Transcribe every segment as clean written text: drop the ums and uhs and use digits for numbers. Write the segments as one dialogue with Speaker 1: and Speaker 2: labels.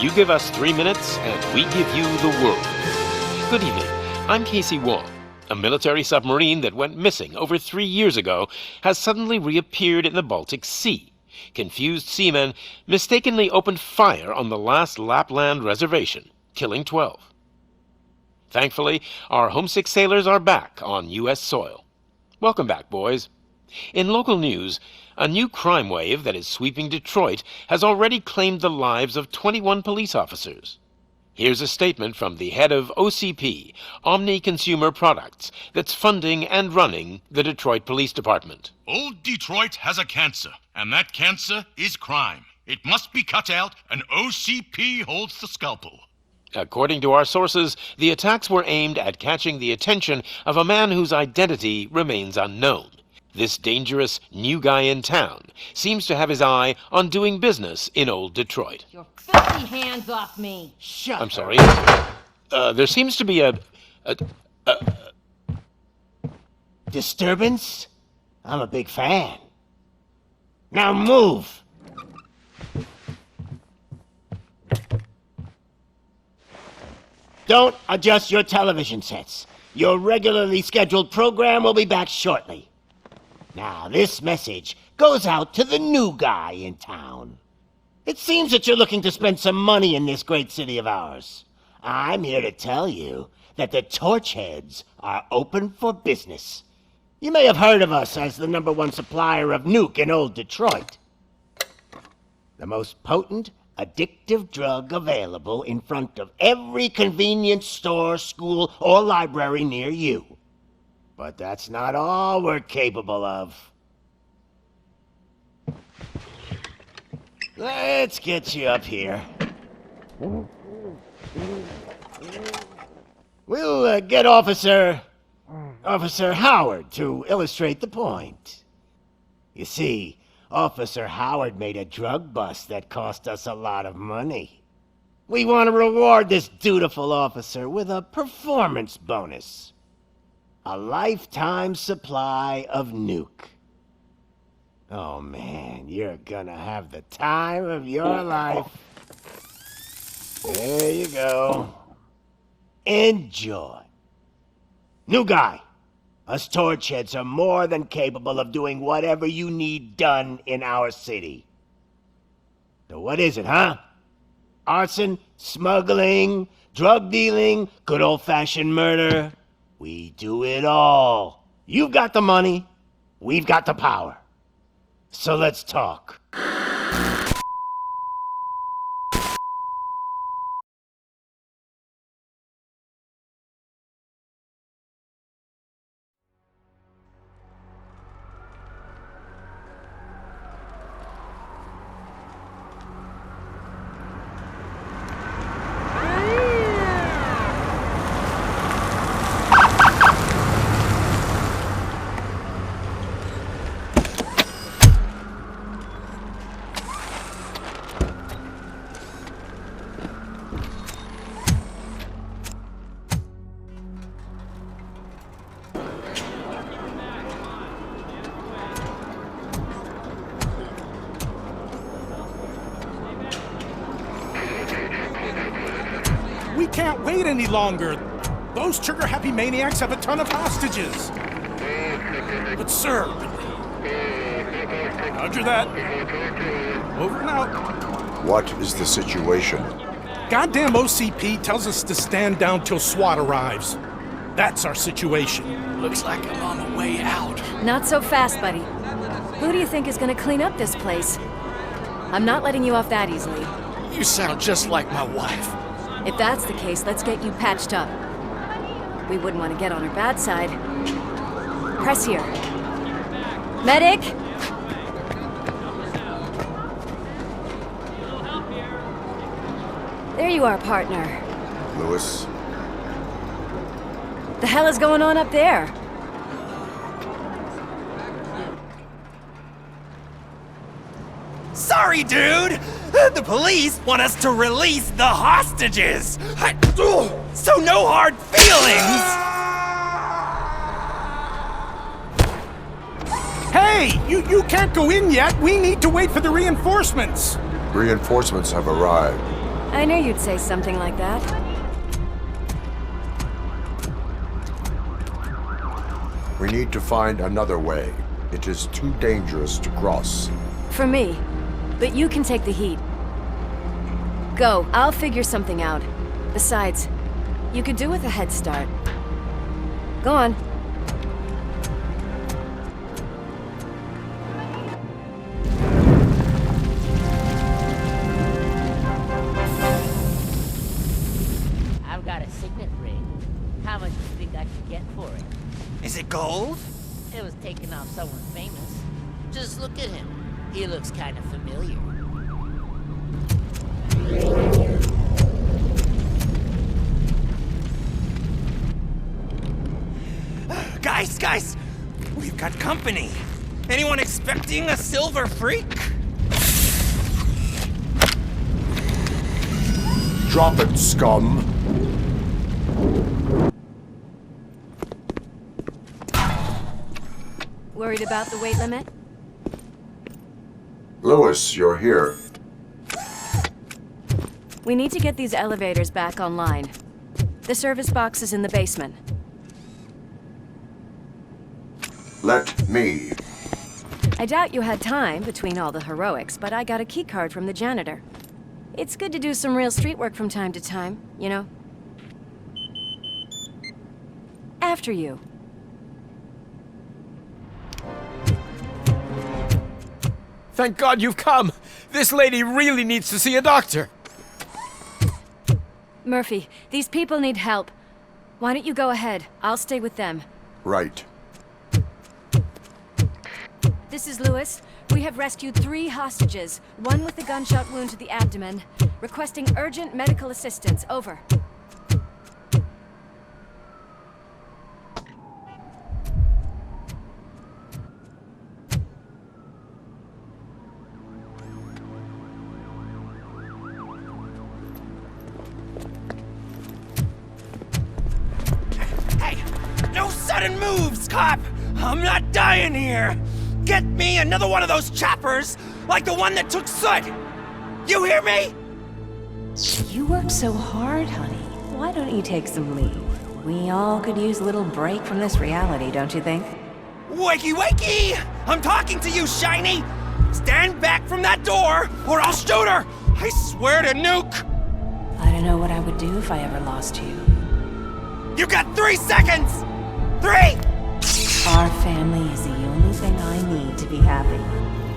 Speaker 1: You give us 3 minutes, and we give you the world. Good evening. I'm Casey Wong. A military submarine that went missing over 3 years ago has suddenly reappeared in the Baltic Sea. Confused seamen mistakenly opened fire on the last Lapland reservation, killing 12. Thankfully, our homesick sailors are back on U.S. soil. Welcome back, boys. In local news, a new crime wave that is sweeping Detroit has already claimed the lives of 21 police officers. Here's a statement from the head of OCP, Omni Consumer Products, that's funding and running the Detroit Police Department.
Speaker 2: Old Detroit has a cancer, and that cancer is crime. It must be cut out, and OCP holds the scalpel.
Speaker 1: According to our sources, the attacks were aimed at catching the attention of a man whose identity remains unknown. This dangerous new guy in town seems to have his eye on doing business in old Detroit.
Speaker 3: Your filthy hands off me!
Speaker 4: Shut
Speaker 1: I'm sorry. There seems to be a
Speaker 4: disturbance? I'm a big fan. Now move! Don't adjust your television sets. Your regularly scheduled program will be back shortly. Now, this message goes out to the new guy in town. It seems that you're looking to spend some money in this great city of ours. I'm here to tell you that the Torchheads are open for business. You may have heard of us as the #1 supplier of nuke in old Detroit. The most potent, addictive drug available in front of every convenience store, school, or library near you. But that's not all we're capable of. Let's get you up here. We'll get Officer Howard to illustrate the point. You see, Officer Howard made a drug bust that cost us a lot of money. We want to reward this dutiful officer with a performance bonus. A lifetime supply of nuke. Oh man, you're gonna have the time of your life. There you go. Enjoy. New guy. Us Torchheads are more than capable of doing whatever you need done in our city. So what is it, huh? Arson, smuggling, drug dealing, good old-fashioned murder. We do it all. You've got the money, we've got the power. So let's talk.
Speaker 5: We can't wait any longer. Those trigger-happy maniacs have a ton of hostages. But sir... Roger that. Over and out.
Speaker 6: What is the situation?
Speaker 5: Goddamn OCP tells us to stand down till SWAT arrives. That's our situation.
Speaker 7: Looks like I'm on the way out.
Speaker 8: Not so fast, buddy. Who do you think is gonna clean up this place? I'm not letting you off that easily.
Speaker 7: You sound just like my wife.
Speaker 8: If that's the case, let's get you patched up. We wouldn't want to get on her bad side. Press here. Medic! There you are, partner.
Speaker 6: Lewis?
Speaker 8: The hell is going on up there?
Speaker 9: Sorry, dude! The police want us to release the hostages! So no hard feelings!
Speaker 5: Hey! You can't go in yet! We need to wait for the reinforcements!
Speaker 6: Reinforcements have arrived.
Speaker 8: I knew you'd say something like that.
Speaker 6: We need to find another way. It is too dangerous to cross.
Speaker 8: For me. But you can take the heat. Go, I'll figure something out. Besides, you could do with a head start. Go on.
Speaker 10: I've got a signet ring. How much do you think I could get for it?
Speaker 9: Is it gold?
Speaker 10: It was taken off someone famous. Just look at him. He looks kind of familiar.
Speaker 9: Guys! We've got company. Anyone expecting a silver freak?
Speaker 6: Drop it, scum.
Speaker 8: Worried about the weight limit?
Speaker 6: Lewis, you're here.
Speaker 8: We need to get these elevators back online. The service box is in the basement.
Speaker 6: Let me.
Speaker 8: I doubt you had time between all the heroics, but I got a keycard from the janitor. It's good to do some real street work from time to time, you know? After you.
Speaker 11: Thank God you've come! This lady really needs to see a doctor!
Speaker 8: Murphy, these people need help. Why don't you go ahead? I'll stay with them.
Speaker 6: Right.
Speaker 8: This is Lewis. We have rescued 3 hostages, one with a gunshot wound to the abdomen. Requesting urgent medical assistance. Over.
Speaker 9: Hey! No sudden moves, cop! I'm not dying here! Get me another one of those choppers, like the one that took Soot! You hear me?
Speaker 12: You work so hard, honey. Why don't you take some leave? We all could use a little break from this reality, don't you think?
Speaker 9: Wakey! I'm talking to you, Shiny! Stand back from that door, or I'll shoot her! I swear to nuke!
Speaker 12: I don't know what I would do if I ever lost you.
Speaker 9: You got 3 seconds! 3!
Speaker 12: Our family is the only thing I need to be happy.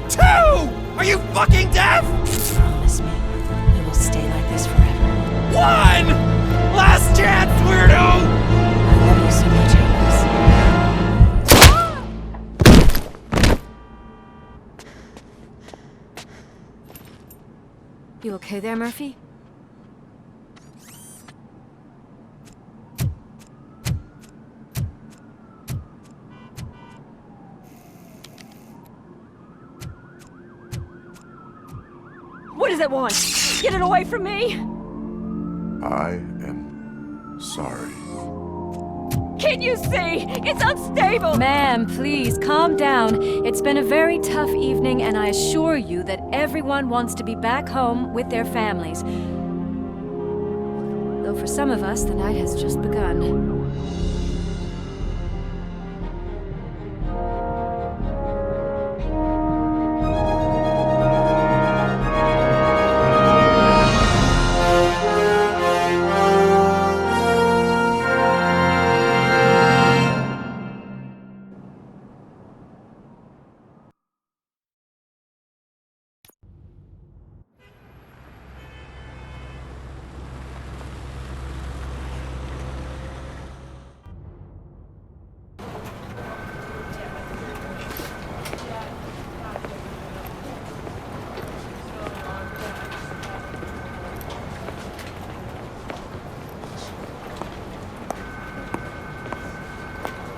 Speaker 9: 2! Are you fucking deaf?
Speaker 12: Promise me, we will stay like this forever.
Speaker 9: 1! Last chance, weirdo!
Speaker 12: I love you so much, Alice.
Speaker 8: You okay there, Murphy?
Speaker 3: What does it want? Get it away from me!
Speaker 6: I am sorry.
Speaker 3: Can't you see? It's unstable!
Speaker 8: Ma'am, please, calm down. It's been a very tough evening, and I assure you that everyone wants to be back home with their families. Though for some of us, the night has just begun.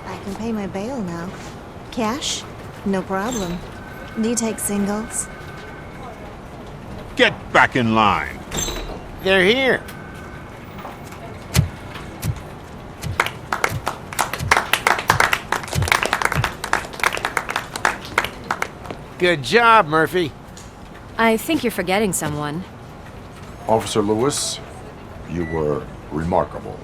Speaker 13: I can pay my bail now. Cash? No problem. Do you take singles?
Speaker 14: Get back in line.
Speaker 11: They're here. Good job, Murphy.
Speaker 8: I think you're forgetting someone.
Speaker 6: Officer Lewis, you were remarkable.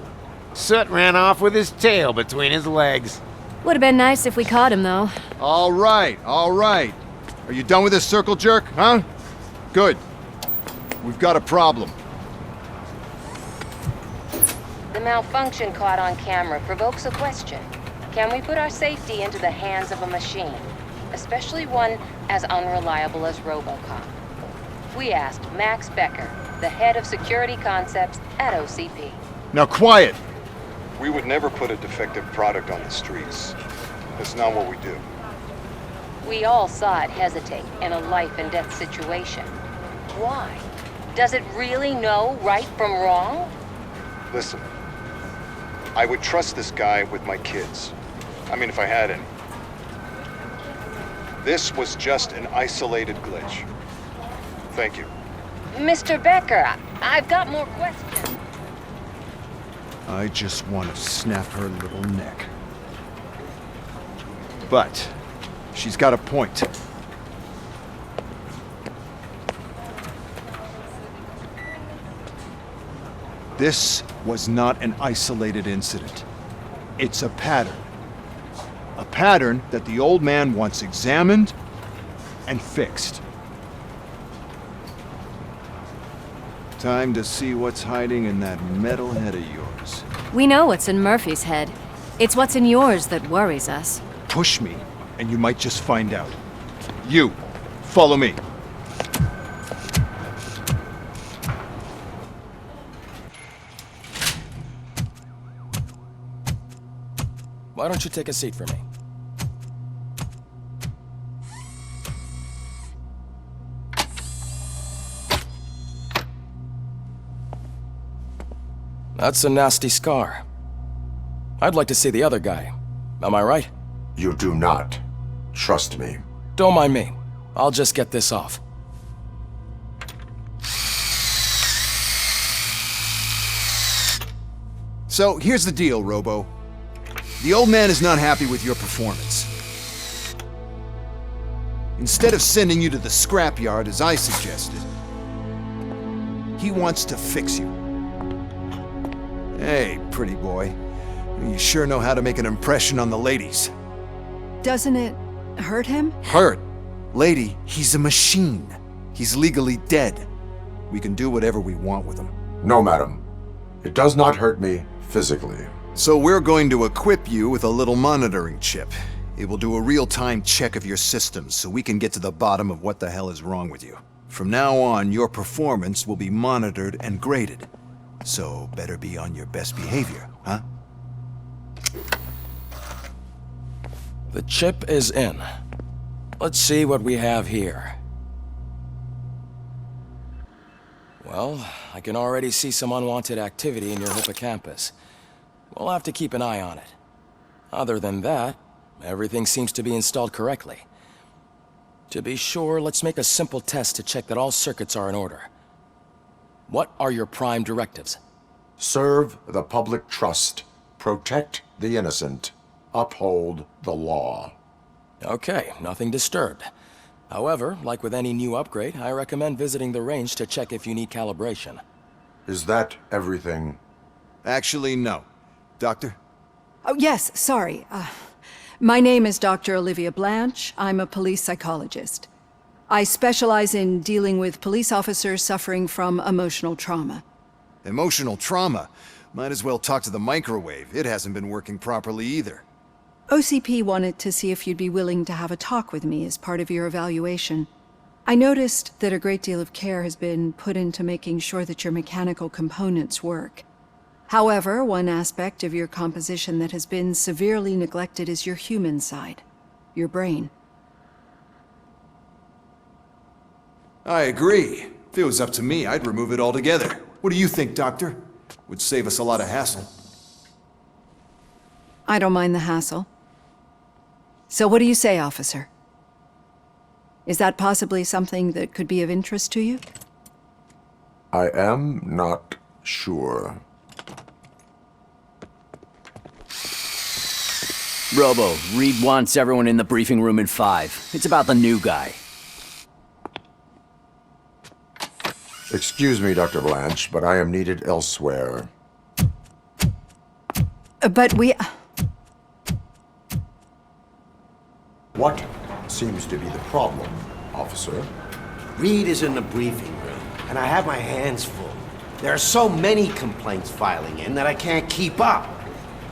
Speaker 4: Soot ran off with his tail between his legs.
Speaker 8: Would have been nice if we caught him, though.
Speaker 14: All right, all right. Are you done with this circle jerk, huh? Good. We've got a problem.
Speaker 15: The malfunction caught on camera provokes a question. Can we put our safety into the hands of a machine, especially one as unreliable as Robocop? We asked Max Becker, the head of security concepts at OCP.
Speaker 14: Now quiet!
Speaker 16: We would never put a defective product on the streets. That's not what we do.
Speaker 15: We all saw it hesitate in a life and death situation. Why? Does it really know right from wrong?
Speaker 16: Listen, I would trust this guy with my kids. I mean, if I had any. This was just an isolated glitch. Thank you.
Speaker 15: Mr. Becker, I've got more questions.
Speaker 14: I just want to snap her little neck. But she's got a point. This was not an isolated incident. It's a pattern. A pattern that the old man wants examined and fixed. Time to see what's hiding in that metal head of yours.
Speaker 8: We know what's in Murphy's head. It's what's in yours that worries us.
Speaker 14: Push me, and you might just find out. You, follow me.
Speaker 11: Why don't you take a seat for me? That's a nasty scar. I'd like to see the other guy. Am I right?
Speaker 6: You do not. Trust me.
Speaker 11: Don't mind me. I'll just get this off.
Speaker 14: So, here's the deal, Robo. The old man is not happy with your performance. Instead of sending you to the scrapyard as I suggested, he wants to fix you. Hey, pretty boy. You sure know how to make an impression on the ladies.
Speaker 17: Doesn't it hurt him?
Speaker 14: Hurt? Lady, he's a machine. He's legally dead. We can do whatever we want with him.
Speaker 6: No, madam. It does not hurt me physically.
Speaker 14: So we're going to equip you with a little monitoring chip. It will do a real-time check of your systems so we can get to the bottom of what the hell is wrong with you. From now on, your performance will be monitored and graded. So better be on your best behavior, huh?
Speaker 11: The chip is in. Let's see what we have here. Well, I can already see some unwanted activity in your hippocampus. We'll have to keep an eye on it. Other than that, everything seems to be installed correctly. To be sure, let's make a simple test to check that all circuits are in order. What are your prime directives?
Speaker 6: Serve the public trust. Protect the innocent. Uphold the law.
Speaker 11: Okay, nothing disturbed. However, like with any new upgrade, I recommend visiting the range to check if you need calibration.
Speaker 6: Is that everything?
Speaker 14: Actually, no. Doctor?
Speaker 17: Oh, yes, sorry. My name is Dr. Olivia Blanche. I'm a police psychologist. I specialize in dealing with police officers suffering from emotional trauma.
Speaker 14: Emotional trauma? Might as well talk to the microwave. It hasn't been working properly either.
Speaker 17: OCP wanted to see if you'd be willing to have a talk with me as part of your evaluation. I noticed that a great deal of care has been put into making sure that your mechanical components work. However, one aspect of your composition that has been severely neglected is your human side, your brain.
Speaker 14: I agree. If it was up to me, I'd remove it altogether. What do you think, Doctor? Would save us a lot of hassle.
Speaker 17: I don't mind the hassle. So what do you say, officer? Is that possibly something that could be of interest to you?
Speaker 6: I am not sure.
Speaker 18: Robo, Reed wants everyone in the briefing room in 5. It's about the new guy.
Speaker 6: Excuse me, Dr. Blanche, but I am needed elsewhere.
Speaker 17: But we...
Speaker 6: What seems to be the problem, officer?
Speaker 19: Reed is in the briefing room, and I have my hands full. There are so many complaints filing in that I can't keep up.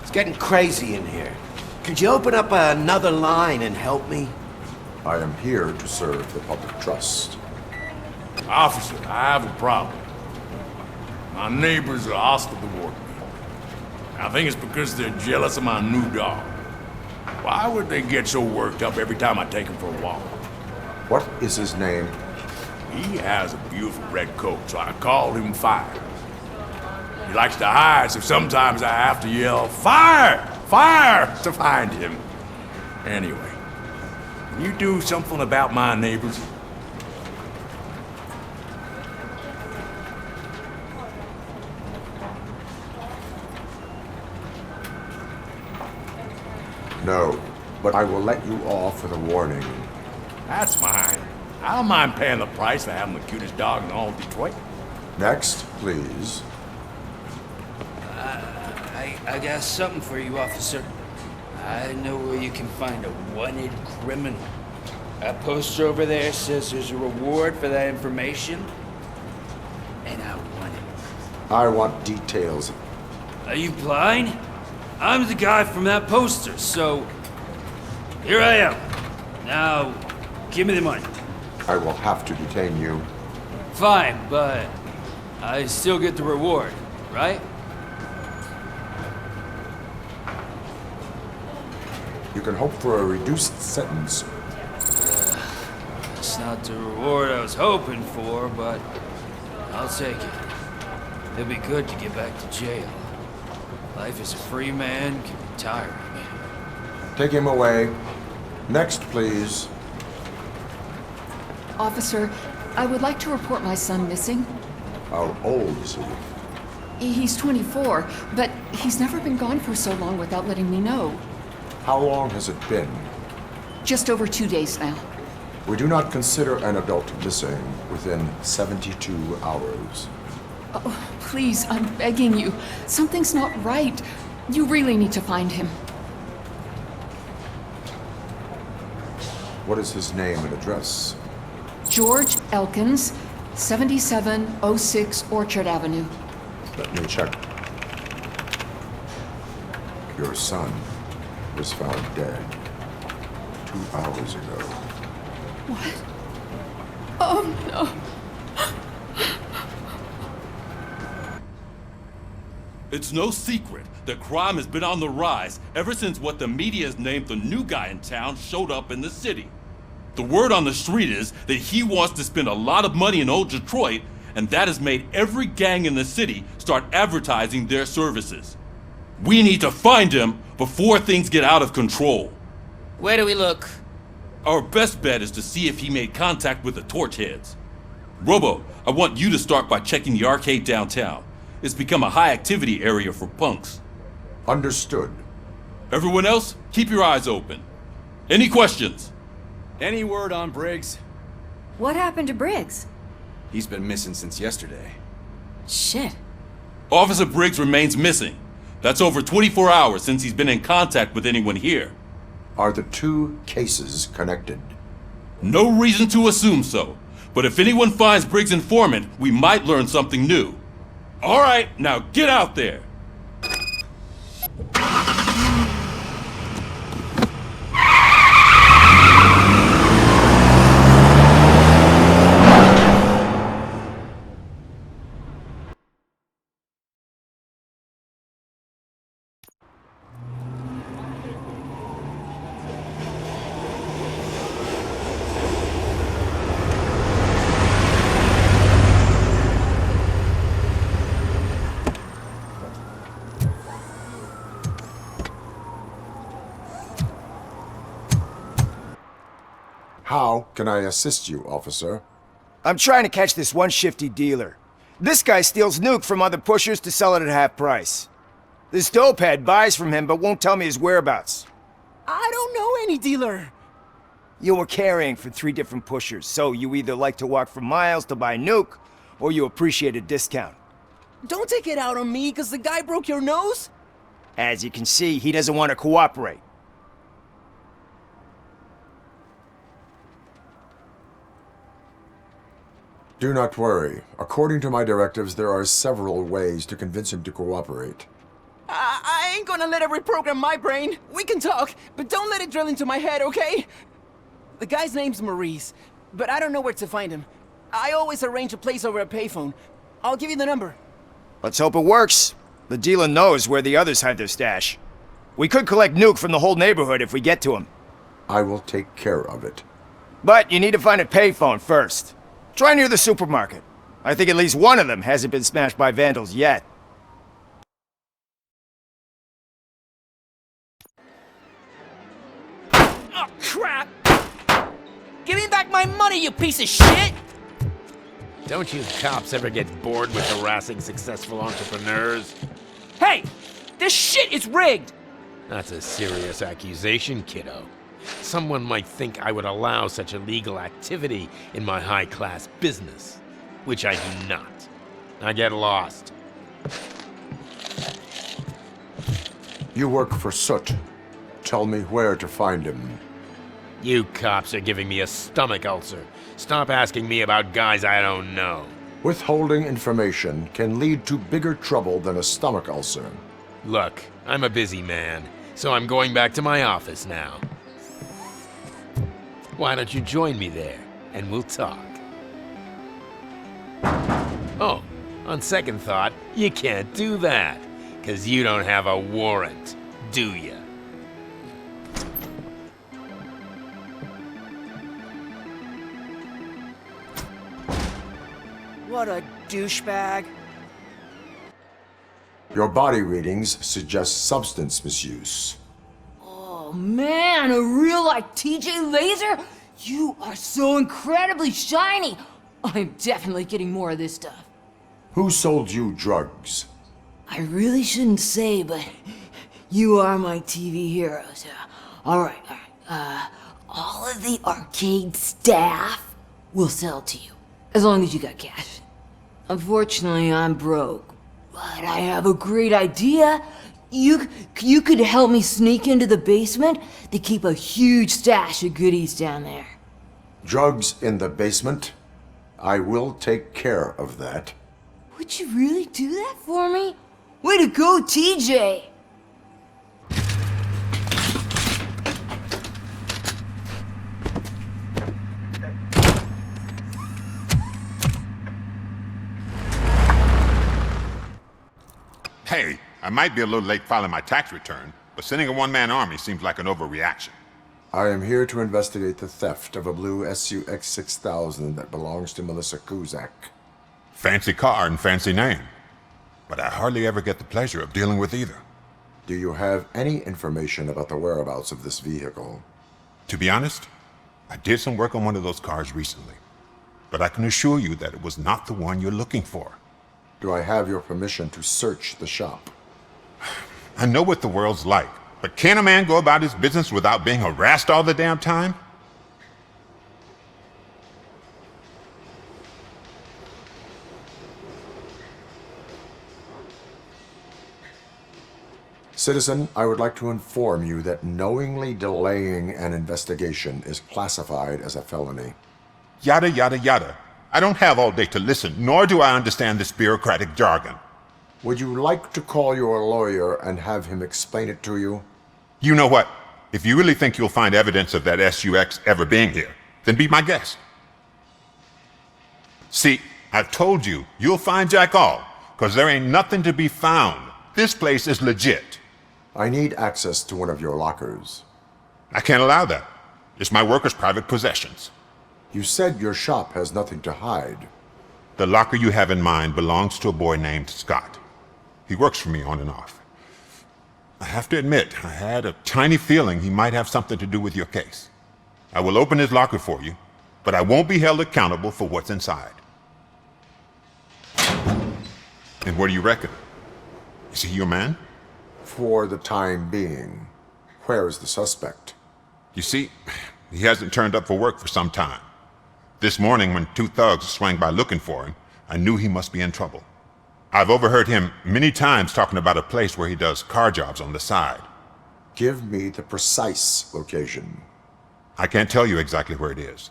Speaker 19: It's getting crazy in here. Could you open up another line and help me?
Speaker 6: I am here to serve the public trust.
Speaker 20: Officer, I have a problem. My neighbors are hostile toward me. I think it's because they're jealous of my new dog. Why would they get so worked up every time I take him for a walk?
Speaker 6: What is his name?
Speaker 20: He has a beautiful red coat, so I call him Fire. He likes to hide, so sometimes I have to yell, "Fire! Fire!" to find him. Anyway, can you do something about my neighbors?
Speaker 6: No, but I will let you off with a warning.
Speaker 20: That's fine. I don't mind paying the price for having the cutest dog in all of Detroit.
Speaker 6: Next, please.
Speaker 21: I got something for you, officer. I know where you can find a wanted criminal. That poster over there says there's a reward for that information, and I want it.
Speaker 6: I want details.
Speaker 21: Are you blind? I'm the guy from that poster, so here I am. Now, give me the money.
Speaker 6: I will have to detain you.
Speaker 21: Fine, but I still get the reward, right?
Speaker 6: You can hope for a reduced sentence.
Speaker 21: It's not the reward I was hoping for, but I'll take it. It'll be good to get back to jail. Life as a free man can be tiring.
Speaker 6: Take him away. Next, please.
Speaker 12: Officer, I would like to report my son missing.
Speaker 6: How old is he?
Speaker 12: He's 24, but he's never been gone for so long without letting me know.
Speaker 6: How long has it been?
Speaker 12: Just over 2 days now.
Speaker 6: We do not consider an adult missing within 72 hours.
Speaker 12: Oh, please, I'm begging you. Something's not right. You really need to find him.
Speaker 6: What is his name and address?
Speaker 12: George Elkins, 7706 Orchard Avenue.
Speaker 6: Let me check. Your son was found dead 2 hours ago.
Speaker 12: What? Oh, no.
Speaker 22: It's no secret that crime has been on the rise ever since what the media has named the new guy in town showed up in the city. The word on the street is that he wants to spend a lot of money in old Detroit, and that has made every gang in the city start advertising their services. We need to find him before things get out of control.
Speaker 10: Where do we look?
Speaker 22: Our best bet is to see if he made contact with the Torchheads. Robo, I want you to start by checking the arcade downtown. It's become a high-activity area for punks.
Speaker 6: Understood.
Speaker 22: Everyone else, keep your eyes open. Any questions?
Speaker 11: Any word on Briggs?
Speaker 8: What happened to Briggs?
Speaker 11: He's been missing since yesterday.
Speaker 8: Shit.
Speaker 22: Officer Briggs remains missing. That's over 24 hours since he's been in contact with anyone here.
Speaker 6: Are the two cases connected?
Speaker 22: No reason to assume so. But if anyone finds Briggs' informant, we might learn something new. All right, now get out there.
Speaker 6: How can I assist you, officer?
Speaker 23: I'm trying to catch this one shifty dealer. This guy steals nuke from other pushers to sell it at half price. This dopehead buys from him but won't tell me his whereabouts.
Speaker 9: I don't know any dealer.
Speaker 23: You were carrying for 3 different pushers, so you either like to walk for miles to buy nuke, or you appreciate a discount.
Speaker 9: Don't take it out on me because the guy broke your nose.
Speaker 23: As you can see, he doesn't want to cooperate.
Speaker 6: Do not worry. According to my directives, there are several ways to convince him to cooperate.
Speaker 9: I ain't gonna let it reprogram my brain. We can talk, but don't let it drill into my head, okay? The guy's name's Maurice, but I don't know where to find him. I always arrange a place over a payphone. I'll give you the number.
Speaker 23: Let's hope it works. The dealer knows where the others hide their stash. We could collect Nuke from the whole neighborhood if we get to him.
Speaker 6: I will take care of it.
Speaker 23: But you need to find a payphone first. Try near the supermarket. I think at least one of them hasn't been smashed by vandals yet.
Speaker 9: Oh, crap! Give me back my money, you piece of shit!
Speaker 1: Don't you cops ever get bored with harassing successful entrepreneurs?
Speaker 9: Hey! This shit is rigged!
Speaker 1: That's a serious accusation, kiddo. Someone might think I would allow such illegal activity in my high-class business, which I do not. I get lost.
Speaker 6: You work for Soot. Tell me where to find him.
Speaker 1: You cops are giving me a stomach ulcer. Stop asking me about guys I don't know.
Speaker 6: Withholding information can lead to bigger trouble than a stomach ulcer.
Speaker 1: Look, I'm a busy man, so I'm going back to my office now. Why don't you join me there, and we'll talk. Oh, on second thought, you can't do that, 'cause you don't have a warrant, do ya?
Speaker 9: What a douchebag.
Speaker 6: Your body readings suggest substance misuse.
Speaker 3: Oh man, a real like TJ laser? You are so incredibly shiny. I'm definitely getting more of this stuff.
Speaker 6: Who sold you drugs?
Speaker 3: I really shouldn't say, but you are my TV heroes. Alright. All of the arcade staff will sell to you, as long as you got cash. Unfortunately, I'm broke, but I have a great idea. You could help me sneak into the basement. They keep a huge stash of goodies down there.
Speaker 6: Drugs in the basement? I will take care of that.
Speaker 3: Would you really do that for me? Way to go, TJ!
Speaker 2: Hey, I might be a little late filing my tax return, but sending a one-man army seems like an overreaction.
Speaker 6: I am here to investigate the theft of a blue SUX 6000 that belongs to Melissa Kuzak.
Speaker 2: Fancy car and fancy name, but I hardly ever get the pleasure of dealing with either.
Speaker 6: Do you have any information about the whereabouts of this vehicle?
Speaker 2: To be honest, I did some work on one of those cars recently, but I can assure you that it was not the one you're looking for.
Speaker 6: Do I have your permission to search the shop?
Speaker 2: I know what the world's like, but can a man go about his business without being harassed all the damn time?
Speaker 6: Citizen, I would like to inform you that knowingly delaying an investigation is classified as a felony.
Speaker 2: Yada, yada, yada. I don't have all day to listen, nor do I understand this bureaucratic jargon.
Speaker 6: Would you like to call your lawyer and have him explain it to you?
Speaker 2: You know what? If you really think you'll find evidence of that SUX ever being here, then be my guest. See, I've told you, you'll find Jack all, 'cause there ain't nothing to be found. This place is legit.
Speaker 6: I need access to one of your lockers.
Speaker 2: I can't allow that. It's my workers' private possessions.
Speaker 6: You said your shop has nothing to hide.
Speaker 2: The locker you have in mind belongs to a boy named Scott. He works for me on and off. I have to admit, I had a tiny feeling he might have something to do with your case. I will open his locker for you, but I won't be held accountable for what's inside. And what do you reckon? Is he your man?
Speaker 6: For the time being. Where is the suspect?
Speaker 2: You see, he hasn't turned up for work for some time. This morning, when two thugs swang by looking for him, I knew he must be in trouble. I've overheard him many times talking about a place where he does car jobs on the side.
Speaker 6: Give me the precise location.
Speaker 2: I can't tell you exactly where it is.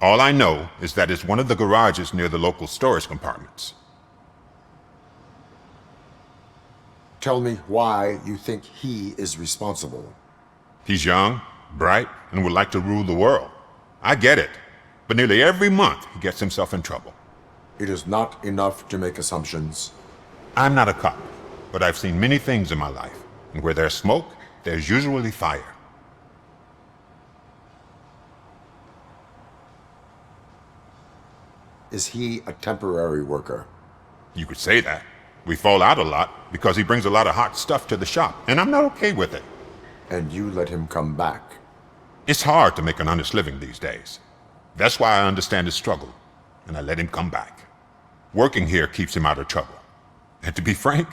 Speaker 2: All I know is that it's one of the garages near the local storage compartments.
Speaker 6: Tell me why you think he is responsible.
Speaker 2: He's young, bright, and would like to rule the world. I get it, but nearly every month he gets himself in trouble.
Speaker 6: It is not enough to make assumptions.
Speaker 2: I'm not a cop, but I've seen many things in my life, and where there's smoke, there's usually fire.
Speaker 6: Is he a temporary worker?
Speaker 2: You could say that. We fall out a lot because he brings a lot of hot stuff to the shop, and I'm not okay with it.
Speaker 6: And you let him come back?
Speaker 2: It's hard to make an honest living these days. That's why I understand his struggle, and I let him come back. Working here keeps him out of trouble. And to be frank,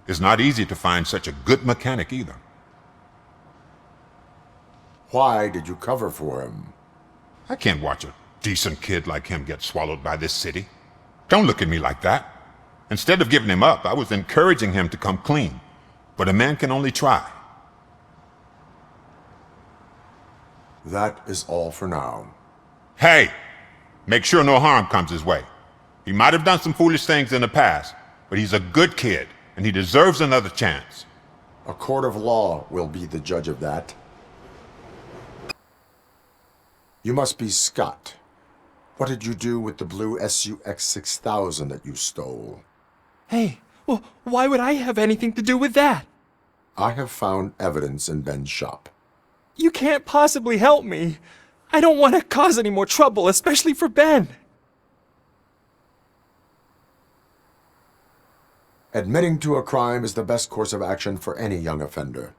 Speaker 2: it's not easy to find such a good mechanic either.
Speaker 6: Why did you cover for him?
Speaker 2: I can't watch a decent kid like him get swallowed by this city. Don't look at me like that. Instead of giving him up, I was encouraging him to come clean. But a man can only try.
Speaker 6: That is all for now.
Speaker 2: Hey! Make sure no harm comes his way. He might have done some foolish things in the past, but he's a good kid, and he deserves another chance.
Speaker 6: A court of law will be the judge of that. You must be Scott. What did you do with the blue ASUS 6000 that you stole?
Speaker 5: Hey, well, why would I have anything to do with that?
Speaker 6: I have found evidence in Ben's shop.
Speaker 5: You can't possibly help me. I don't want to cause any more trouble, especially for Ben.
Speaker 6: Admitting to a crime is the best course of action for any young offender.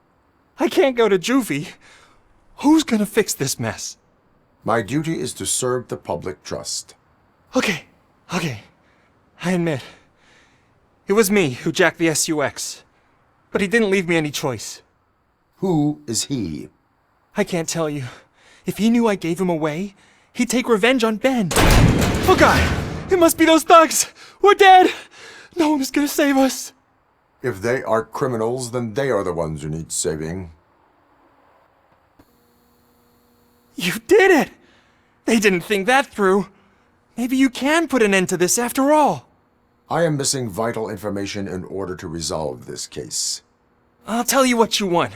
Speaker 5: I can't go to juvie. Who's gonna fix this mess?
Speaker 6: My duty is to serve the public trust.
Speaker 5: Okay. I admit. It was me who jacked the ASUS. But he didn't leave me any choice.
Speaker 6: Who is he?
Speaker 5: I can't tell you. If he knew I gave him away, he'd take revenge on Ben. Oh God! It must be those thugs! We're dead! No one is gonna save us.
Speaker 6: If they are criminals, then they are the ones who need saving.
Speaker 5: You did it! They didn't think that through. Maybe you can put an end to this after all.
Speaker 6: I am missing vital information in order to resolve this case.
Speaker 5: I'll tell you what you want.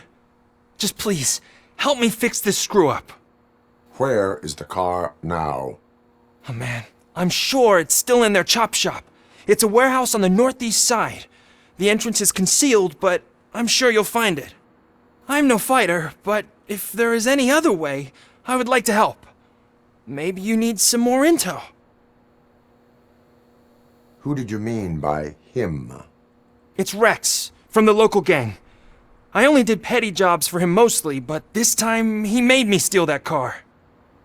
Speaker 5: Just please, help me fix this screw-up.
Speaker 6: Where is the car now?
Speaker 5: Oh man, I'm sure it's still in their chop shop. It's a warehouse on the northeast side. The entrance is concealed, but I'm sure you'll find it. I'm no fighter, but if there is any other way, I would like to help. Maybe you need some more intel.
Speaker 6: Who did you mean by him?
Speaker 5: It's Rex, from the local gang. I only did petty jobs for him mostly, but this time he made me steal that car.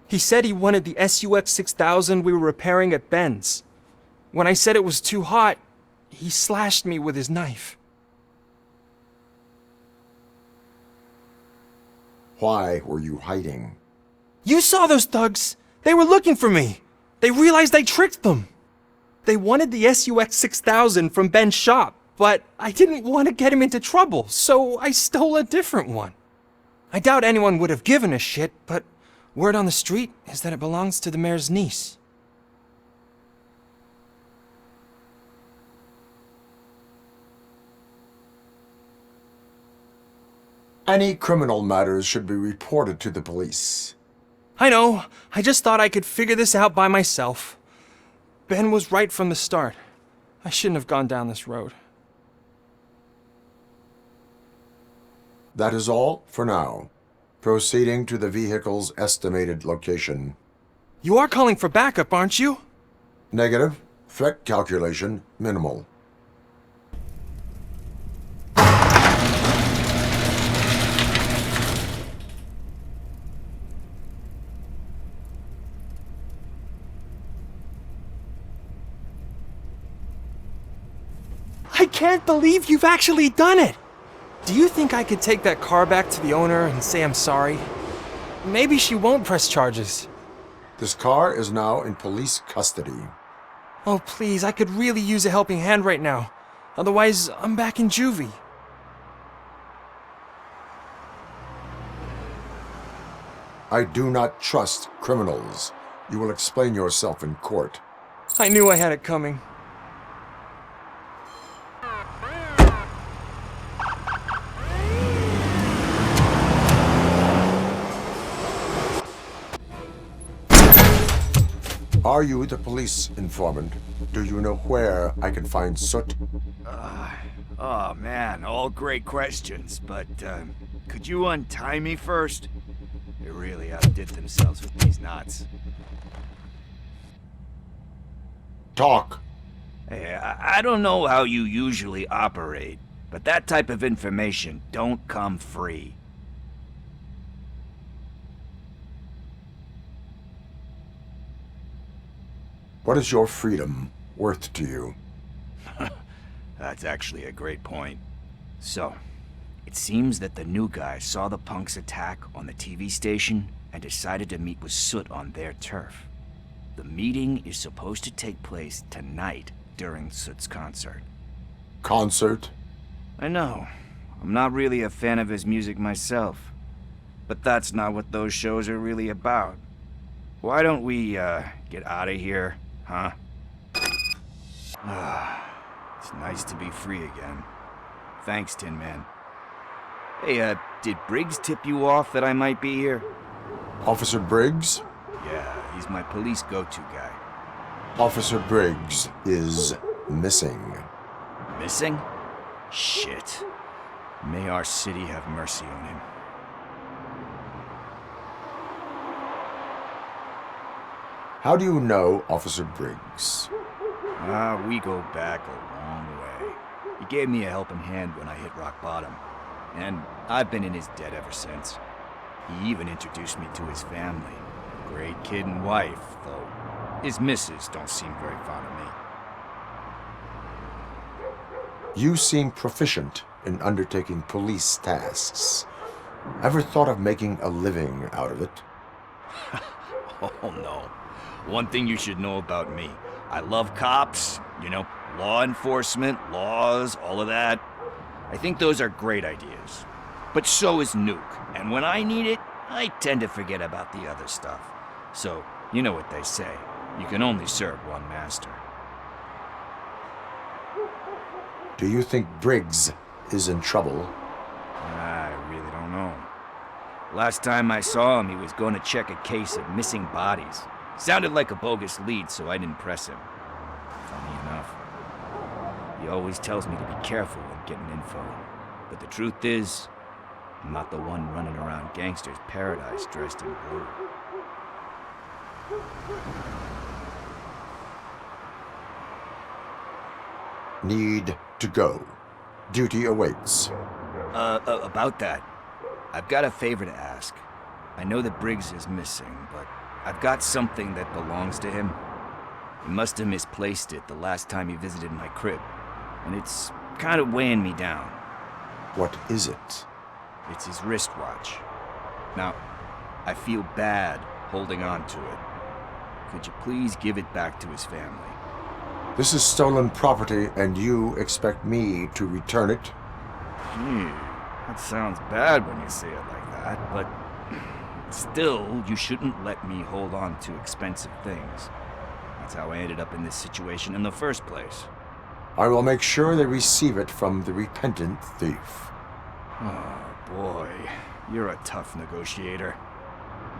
Speaker 5: He said he wanted the ASUS 6000 we were repairing at Ben's. When I said it was too hot, he slashed me with his knife.
Speaker 6: Why were you hiding?
Speaker 5: You saw those thugs! They were looking for me! They realized I tricked them! They wanted the ASUS 6000 from Ben's shop, but I didn't want to get him into trouble, so I stole a different one. I doubt anyone would have given a shit, but word on the street is that it belongs to the mayor's niece.
Speaker 6: Any criminal matters should be reported to the police.
Speaker 5: I know. I just thought I could figure this out by myself. Ben was right from the start. I shouldn't have gone down this road.
Speaker 6: That is all for now. Proceeding to the vehicle's estimated location.
Speaker 5: You are calling for backup, aren't you?
Speaker 6: Negative. Threat calculation minimal.
Speaker 5: I can't believe you've actually done it! Do you think I could take that car back to the owner and say I'm sorry? Maybe she won't press charges.
Speaker 6: This car is now in police custody.
Speaker 5: Oh, please, I could really use a helping hand right now. Otherwise, I'm back in juvie.
Speaker 6: I do not trust criminals. You will explain yourself in court.
Speaker 5: I knew I had it coming.
Speaker 6: Are you the police informant? Do you know where I can find Soot?
Speaker 4: Oh man, all great questions, but could you untie me first? They really outdid themselves with these knots.
Speaker 6: Talk.
Speaker 4: Hey, I don't know how you usually operate, but that type of information don't come free.
Speaker 6: What is your freedom worth to you?
Speaker 4: That's actually a great point. So, it seems that the new guy saw the punks attack on the TV station and decided to meet with Soot on their turf. The meeting is supposed to take place tonight during Soot's concert.
Speaker 6: Concert?
Speaker 4: I know. I'm not really a fan of his music myself. But that's not what those shows are really about. Why don't we, get out of here, huh? It's nice to be free again. Thanks, Tin Man. Hey, did Briggs tip you off that I might be here?
Speaker 6: Officer Briggs?
Speaker 4: Yeah, he's my police go-to guy.
Speaker 6: Officer Briggs is missing.
Speaker 4: Missing? Shit. May our city have mercy on him.
Speaker 6: How do you know Officer Briggs?
Speaker 4: We go back a long way. He gave me a helping hand when I hit rock bottom, and I've been in his debt ever since. He even introduced me to his family. Great kid and wife, though his missus don't seem very fond of me.
Speaker 6: You seem proficient in undertaking police tasks. Ever thought of making a living out of it?
Speaker 4: Oh no. One thing you should know about me. I love cops, you know, law enforcement, laws, all of that. I think those are great ideas. But so is Nuke, and when I need it, I tend to forget about the other stuff. So, you know what they say. You can only serve one master.
Speaker 6: Do you think Briggs is in trouble?
Speaker 4: I really don't know. Last time I saw him, he was going to check a case of missing bodies. Sounded like a bogus lead, so I didn't press him. Funny enough. He always tells me to be careful when getting info. But the truth is, I'm not the one running around gangster's paradise dressed in blue.
Speaker 6: Need to go. Duty awaits.
Speaker 4: About that, I've got a favor to ask. I know that Briggs is missing, but I've got something that belongs to him. He must have misplaced it the last time he visited my crib, and it's kind of weighing me down.
Speaker 6: What is it?
Speaker 4: It's his wristwatch. Now, I feel bad holding on to it. Could you please give it back to his family?
Speaker 6: This is stolen property, and you expect me to return it?
Speaker 4: Gee, that sounds bad when you say it like that, but still, you shouldn't let me hold on to expensive things. That's how I ended up in this situation in the first place.
Speaker 6: I will make sure they receive it from the repentant thief.
Speaker 4: Oh boy, you're a tough negotiator.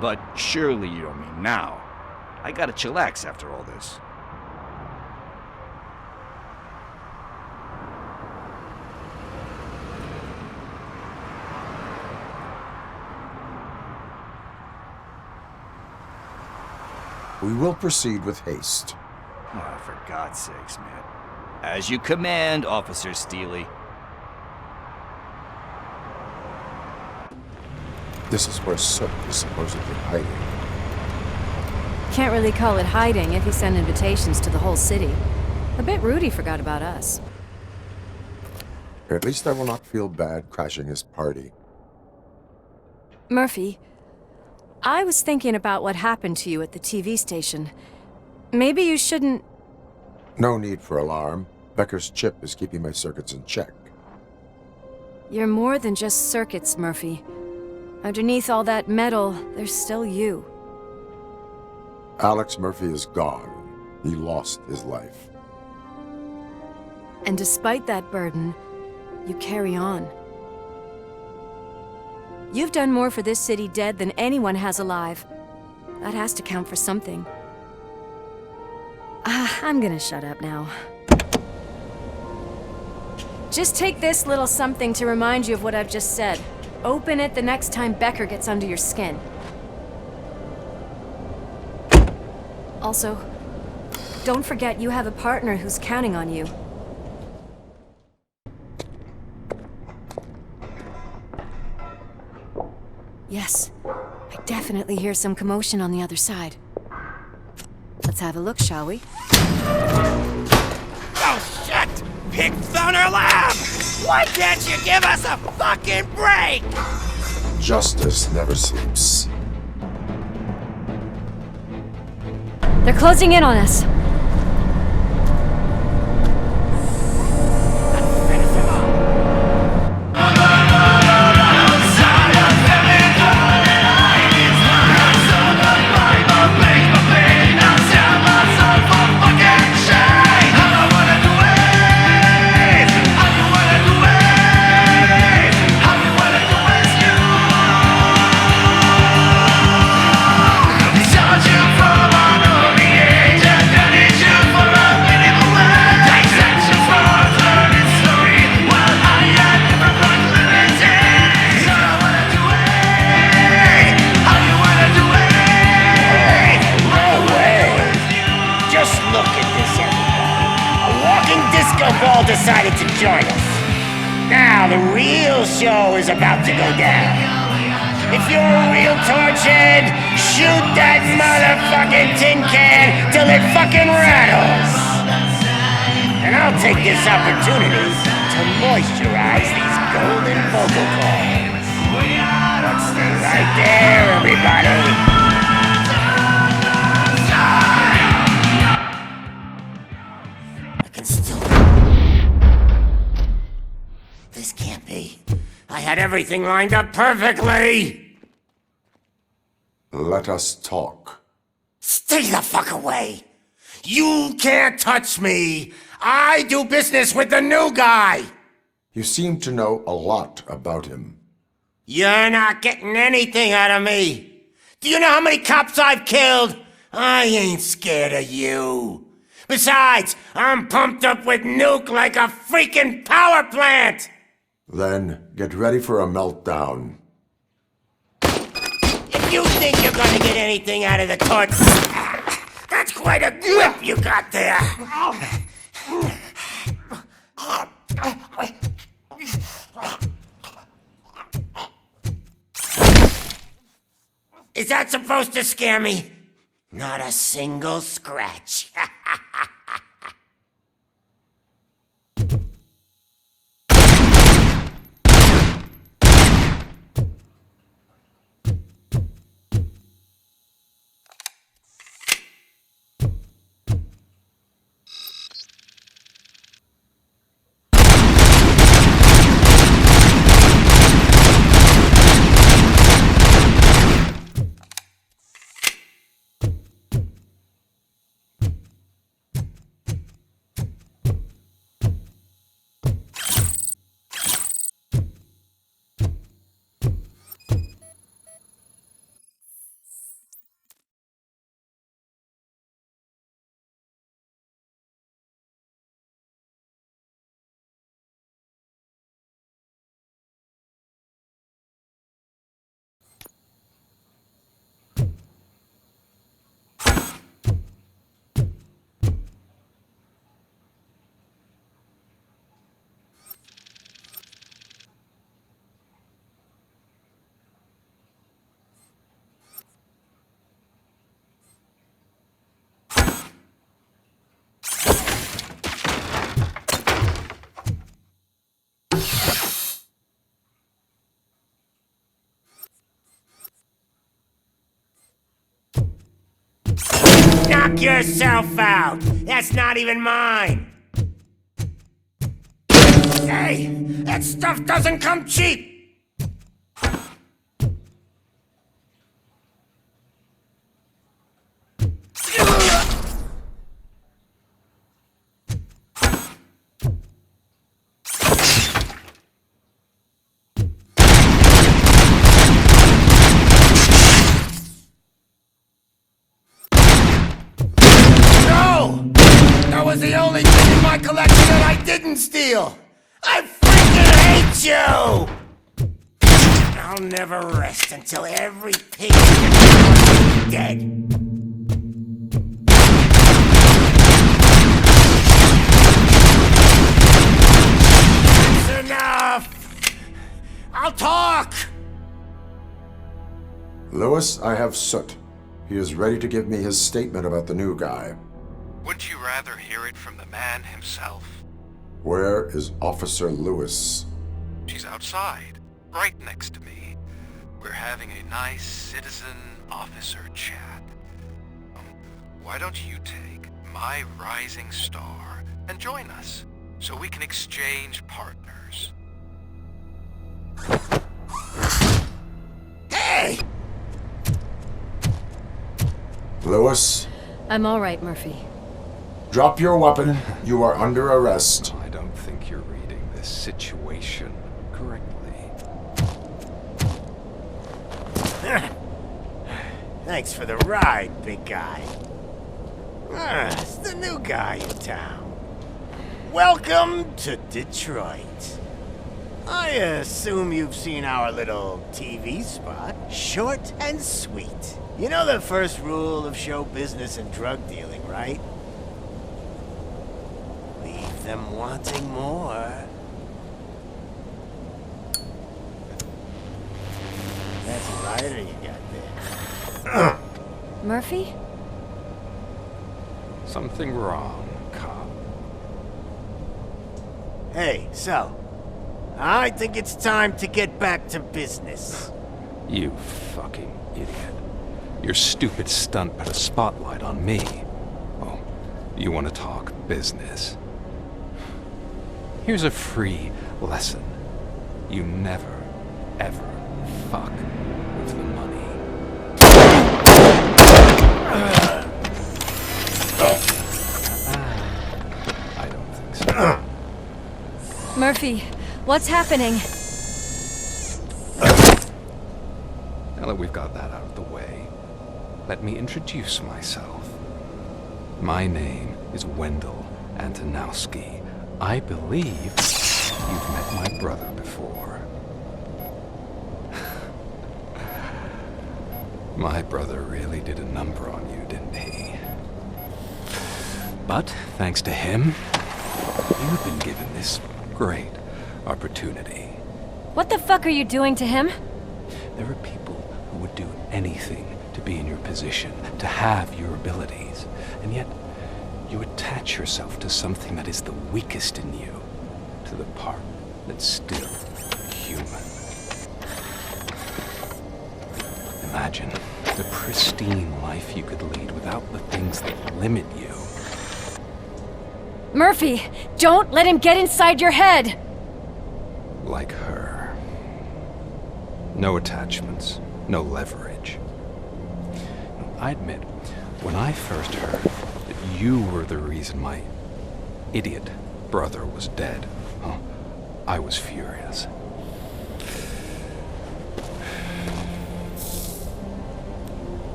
Speaker 4: But surely you don't mean now. I gotta chillax after all this.
Speaker 6: We will proceed with haste.
Speaker 4: Oh, for God's sakes, man. As you command, Officer Steely.
Speaker 6: This is where Soot is supposedly hiding.
Speaker 8: Can't really call it hiding if he sent invitations to the whole city. A bit rude he forgot about us.
Speaker 6: At least I will not feel bad crashing his party.
Speaker 8: Murphy, I was thinking about what happened to you at the TV station. Maybe you shouldn't...
Speaker 6: No need for alarm. Becker's chip is keeping my circuits in check.
Speaker 8: You're more than just circuits, Murphy. Underneath all that metal, there's still you.
Speaker 6: Alex Murphy is gone. He lost his life.
Speaker 8: And despite that burden, you carry on. You've done more for this city dead than anyone has alive. That has to count for something. I'm gonna shut up now. Just take this little something to remind you of what I've just said. Open it the next time Becker gets under your skin. Also, don't forget you have a partner who's counting on you. Yes, I definitely hear some commotion on the other side. Let's have a look, shall we?
Speaker 19: Oh, shit! Pigs on our lab! Why can't you give us a fucking break?
Speaker 6: Justice never sleeps.
Speaker 8: They're closing in on us.
Speaker 19: Decided to join us. Now the real show is about to go down. If you're a real torchhead, shoot that motherfucking tin can till it fucking rattles. And I'll take this opportunity to moisturize these golden vocal cords. Let's stay right there, everybody. This can't be. I had everything lined up perfectly!
Speaker 6: Let us talk.
Speaker 19: Stay the fuck away! You can't touch me! I do business with the new guy!
Speaker 6: You seem to know a lot about him.
Speaker 19: You're not getting anything out of me! Do you know how many cops I've killed? I ain't scared of you. Besides, I'm pumped up with nuke like a freaking power plant!
Speaker 6: Then, get ready for a meltdown.
Speaker 19: If you think you're gonna get anything out of the court, that's quite a grip you got there. Is that supposed to scare me? Not a single scratch.
Speaker 7: Knock yourself out! That's not even mine! Hey! That stuff doesn't come cheap! That was the only thing in my collection that I didn't steal! I freaking hate you! I'll never rest until every pig is dead. That's enough! I'll talk!
Speaker 6: Lewis, I have Soot. He is ready to give me his statement about the new guy.
Speaker 13: Wouldn't you rather hear it from the man himself?
Speaker 6: Where is Officer Lewis?
Speaker 13: She's outside, right next to me. We're having a nice citizen-officer chat. Why don't you take my rising star and join us, so we can exchange partners?
Speaker 7: Hey!
Speaker 6: Lewis,
Speaker 8: I'm all right, Murphy.
Speaker 6: drop your weapon. You are under arrest.
Speaker 16: I don't think you're reading this situation correctly.
Speaker 7: Thanks for the ride, big guy. It's the new guy in town. Welcome to Detroit. I assume you've seen our little TV spot. Short and sweet. You know the first rule of show business and drug dealing, right? Leave them wanting more. That's a rider you got there.
Speaker 8: Murphy?
Speaker 16: Something wrong, cop.
Speaker 7: Hey, so, I think it's time to get back to business.
Speaker 16: You fucking idiot. Your stupid stunt put a spotlight on me. Oh, you want to talk business? Here's a free lesson. You never, ever fuck with the money. I don't think so.
Speaker 8: Murphy, what's happening?
Speaker 16: Now that we've got that out of the way, let me introduce myself. My name is Wendell Antonowski. I believe you've met my brother before. My brother really did a number on you, didn't he? But thanks to him, you've been given this great opportunity.
Speaker 8: What the fuck are you doing to him?
Speaker 16: There are people who would do anything to be in your position, to have your abilities, and yet you attach yourself to something that is the weakest in you, to the part that's still human. Imagine the pristine life you could lead without the things that limit you.
Speaker 8: Murphy, don't let him get inside your head!
Speaker 16: Like her. No attachments, no leverage. I admit, when I first heard that you were the reason my idiot brother was dead, I was furious.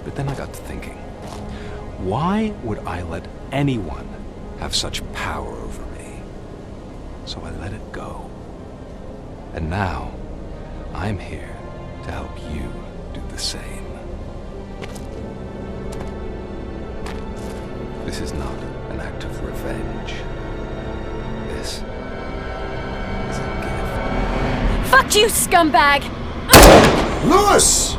Speaker 16: But then I got to thinking, why would I let anyone have such power over me? So I let it go. And now, I'm here to help you do the same. This is not an act of revenge. This is a gift.
Speaker 8: Fuck you, scumbag!
Speaker 6: Lewis!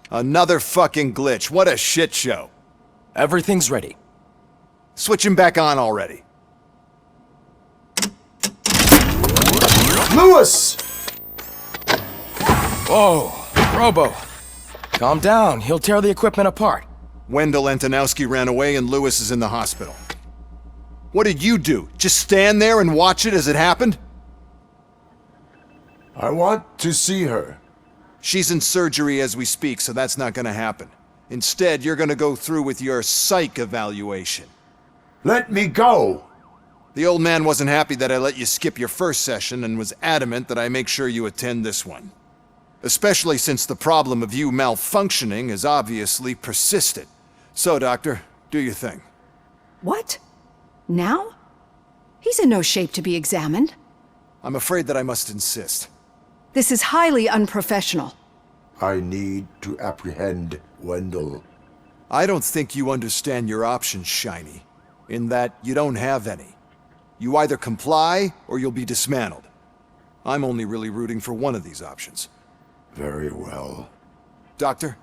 Speaker 14: Another fucking glitch. What a shit show.
Speaker 11: Everything's ready.
Speaker 14: Switch him back on already.
Speaker 6: Lewis!
Speaker 11: Whoa, Robo. Calm down, he'll tear the equipment apart.
Speaker 14: Wendell Antonowski ran away and Lewis is in the hospital. What did you do? Just stand there and watch it as it happened?
Speaker 6: I want to see her.
Speaker 14: She's in surgery as we speak, so that's not gonna happen. Instead, you're gonna go through with your psych evaluation.
Speaker 6: Let me go!
Speaker 14: The old man wasn't happy that I let you skip your first session and was adamant that I make sure you attend this one. Especially since the problem of you malfunctioning has obviously persisted. So, Doctor, do your thing.
Speaker 12: What? Now? He's in no shape to be examined.
Speaker 14: I'm afraid that I must insist.
Speaker 12: This is highly unprofessional.
Speaker 6: I need to apprehend Wendell.
Speaker 14: I don't think you understand your options, Shiny. In that you don't have any. You either comply or you'll be dismantled. I'm only really rooting for one of these options.
Speaker 6: Very well.
Speaker 14: Doctor?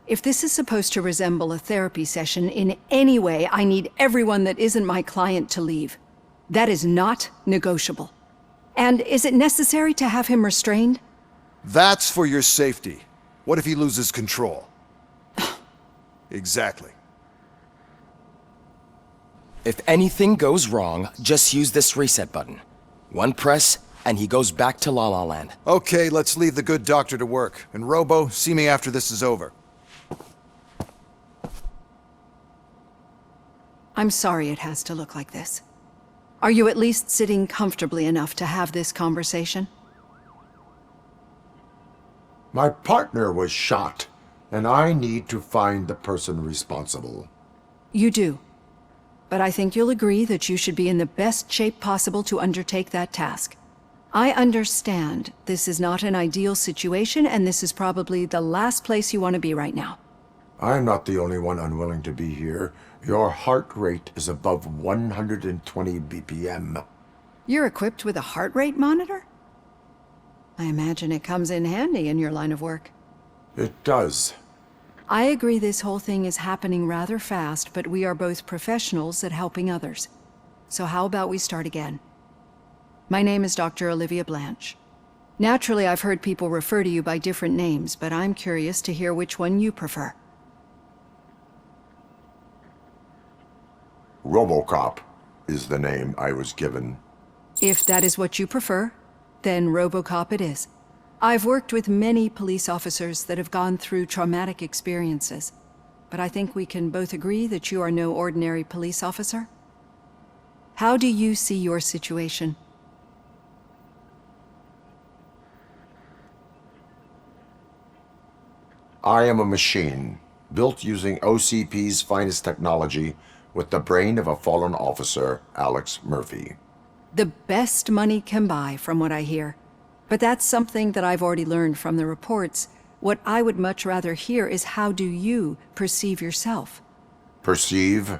Speaker 12: If this is supposed to resemble a therapy session in any way, I need everyone that isn't my client to leave. That is not negotiable. And is it necessary to have him restrained?
Speaker 14: That's for your safety. What if he loses control? Exactly.
Speaker 11: If anything goes wrong, just use this reset button. One press, and he goes back to La La Land.
Speaker 14: Okay, let's leave the good doctor to work. And Robo, see me after this is over.
Speaker 12: I'm sorry it has to look like this. Are you at least sitting comfortably enough to have this conversation?
Speaker 6: My partner was shot, and I need to find the person responsible.
Speaker 12: You do. But I think you'll agree that you should be in the best shape possible to undertake that task. I understand this is not an ideal situation, and this is probably the last place you want to be right now.
Speaker 6: I'm not the only one unwilling to be here. Your heart rate is above 120 BPM.
Speaker 12: You're equipped with a heart rate monitor? I imagine it comes in handy in your line of work.
Speaker 6: It does.
Speaker 12: I agree this whole thing is happening rather fast, but we are both professionals at helping others. So how about we start again? My name is Dr. Olivia Blanche. Naturally, I've heard people refer to you by different names, but I'm curious to hear which one you prefer.
Speaker 6: Robocop is the name I was given.
Speaker 12: If that is what you prefer, then Robocop it is. I've worked with many police officers that have gone through traumatic experiences, but I think we can both agree that you are no ordinary police officer. How do you see your situation?
Speaker 6: I am a machine, built using OCP's finest technology with the brain of a fallen officer, Alex Murphy.
Speaker 12: The best money can buy, from what I hear. But that's something that I've already learned from the reports. What I would much rather hear is how do you perceive yourself?
Speaker 6: Perceive?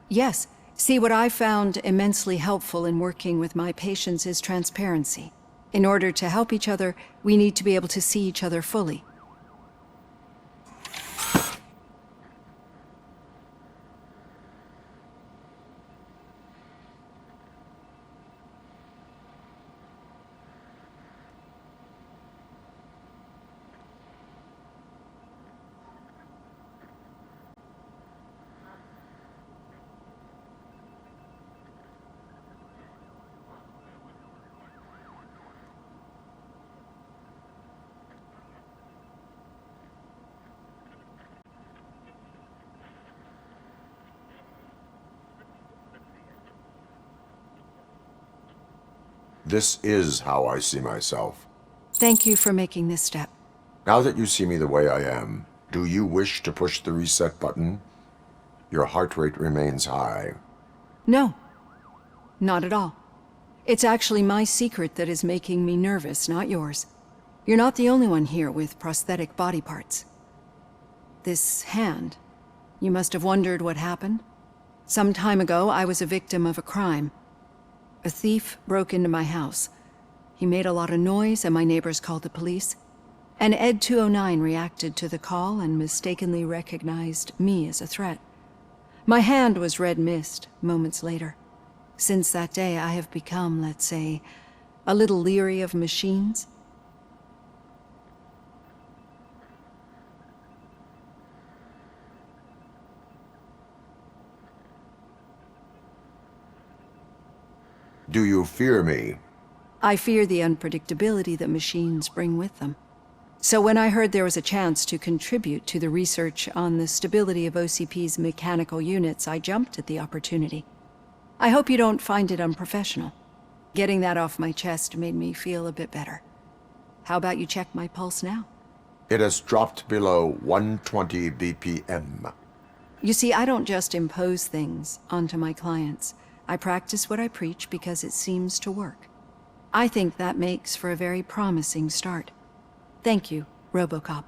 Speaker 12: Yes. See, what I found immensely helpful in working with my patients is transparency. In order to help each other, we need to be able to see each other fully.
Speaker 6: This is how I see myself.
Speaker 12: Thank you for making this step.
Speaker 6: Now that you see me the way I am, do you wish to push the reset button? Your heart rate remains high.
Speaker 12: No. Not at all. It's actually my secret that is making me nervous, not yours. You're not the only one here with prosthetic body parts. This hand, you must have wondered what happened. Some time ago, I was a victim of a crime. A thief broke into my house. He made a lot of noise and my neighbors called the police. And Ed 209 reacted to the call and mistakenly recognized me as a threat. My hand was red mist moments later. Since that day, I have become, let's say, A little leery of machines?
Speaker 6: Do you fear me?
Speaker 12: I fear the unpredictability that machines bring with them. So when I heard there was a chance to contribute to the research on the stability of OCP's mechanical units, I jumped at the opportunity. I hope you don't find it unprofessional. Getting that off my chest made me feel a bit better. How about you check my pulse now?
Speaker 6: It has dropped below 120 BPM.
Speaker 12: You see, I don't just impose things onto my clients. I practice what I preach because it seems to work. I think that makes for a very promising start. Thank you, Robocop.